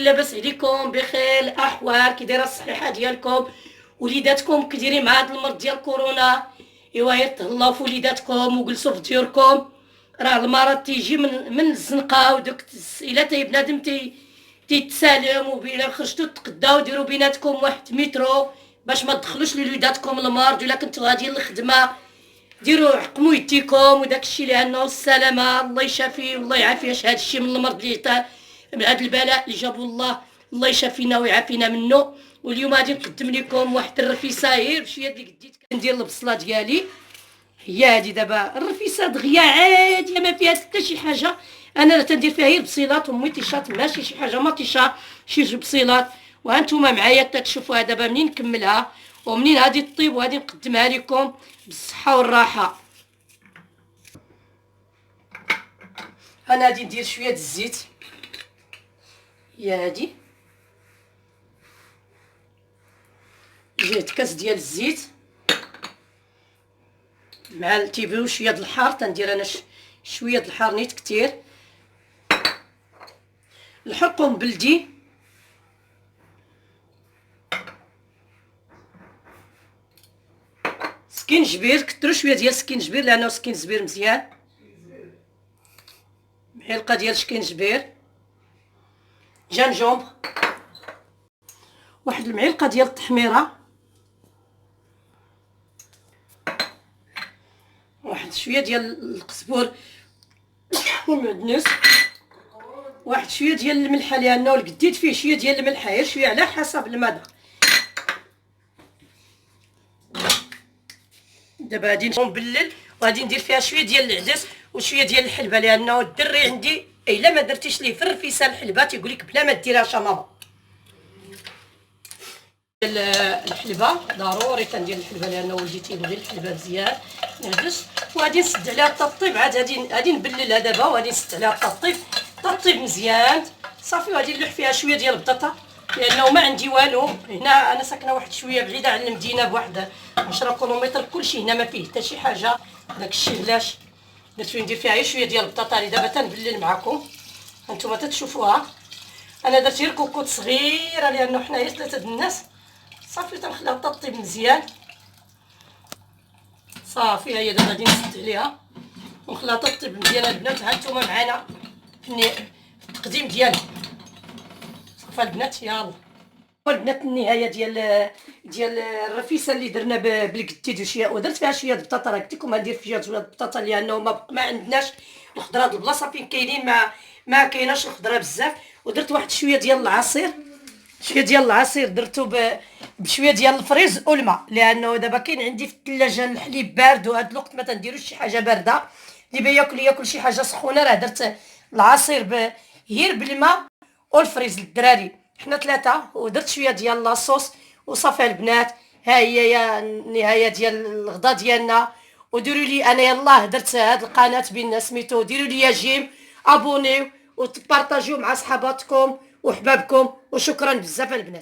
لاباس عليكم بخير الاحوال؟ كي دايره الصحيحه ديالكم؟ وليداتكم كديرين مع هذا المرض ديال كورونا؟ ايوا يتهلاو في وليداتكم وجلسوا في ديوركم، راه المرض تيجي من الزنقه ودوك الا تي بنادم تيتسالم، وبلا خرجتوا تقداو ديروا بيناتكم 1 متر باش ما تدخلوش لوليداتكم المرض. ولا كنتو غاديين للخدمه ديروا عقموا يديكم وداك الشيء اللي عندنا والسلامه. الله يشافي والله يعافي هذا الشيء من المرض اللي عطاه، من هذا البلاء اللي جابو الله. الله يشافينا ويعافينا منه. واليوم غادي نقدم لكم واحد الرفيسه غير بشويه اللي قديت كندير البصله ديالي. هي هادي دابا الرفيسه دغيا عاديه ما فيها حتى شي حاجه. انا راه تندير فيها غير بصيلات وميطيشات، ماشي شي حاجه مطيشه، شي بصيلات. وهانتوما معايا تشوفوها دابا منين نكملها ومنين غادي طيب، وغادي نقدمها لكم بالصحه والراحه. انا غادي ندير شويه د الزيت، هي هادي جهد كاس ديال الزيت مع تيبيو شويه د الحار. تندير انا شويه د الحار نيت كتير. الحرقوم بلدي، سكينجبير، كثروا شويه ديال السكينجبير لانه السكينجبير مزيان. معلقه ديال السكينجبير، جنجومبر، واحد المعلقه ديال التحميره، واحد شويه ديال القزبور والمعدنوس، واحد شويه ديال الملحه لانه قديت فيه شويه ديال الملحه، غير شويه على حسب المذاق. دابا غادي نبلل وغادي ندير فيها شويه ديال العدس وشويه ديال الحلبه، لانه الدري عندي الا ما درتيش ليه في الرفيسه الحلبه تيقول لك بلا ما ديرهاش ماما. الحلبه ضروري تندير الحلبه لانه ولدي تيبغي الحلبه مزيان نعدس. وغادي نسد عليها الطيب، عاد غادي نبللها دابا وغادي نسد عليها الطيب مزيان صافي. وغادي نلوح فيها شويه ديال البطاطا لانه ما عندي والو هنا. انا ساكنه واحد شويه بعيده عن المدينه بواحد 10 كيلومتر. كلشي هنا ما فيه حتى شي حاجه. داك الشيء علاش درت فيه ندير فيها غير شويه ديال البطاطا اللي دابا تنبلل معكم هانتوما تتشوفوها. انا درت غير كوكوط صغيره لانه حنايا 3 د الناس صافي. تنخليها تطيب مزيان صافي. هي دابا غادي نسد عليها ونخليها تطيب مزيان البنات. هانتوما معانا في التقديم ديالها صافي البنات. يلا البنات النهايه ديال الرفيسه اللي درنا بالقديد وشويه، ودرت فيها شويه البطاطا. راه قلت لكم غندير فيها شويه البطاطا لانه ما عندناش الخضره د البلاصه فين كاينين ما كايناش الخضره بزاف. ودرت واحد شويه ديال العصير، درتو بشويه ديال الفريز والماء لانه دابا كاين عندي في الثلاجه الحليب بارد، وهاد الوقت ما تنديروش شي حاجه بارده. اللي ياكل شي حاجه سخونه راه درت العصير غير بالماء والفريز للدراري حنا 3. ودرت شويه ديال لاصوص وصافي البنات. ها هي يا النهايه ديال الغدا ديالنا. وديروا لي انا يلاه درت هاد القناه بين سميتو، ديروا لي جيم ابونيو وتبارطاجيو مع صحاباتكم وحبابكم. وشكرا بزاف البنات.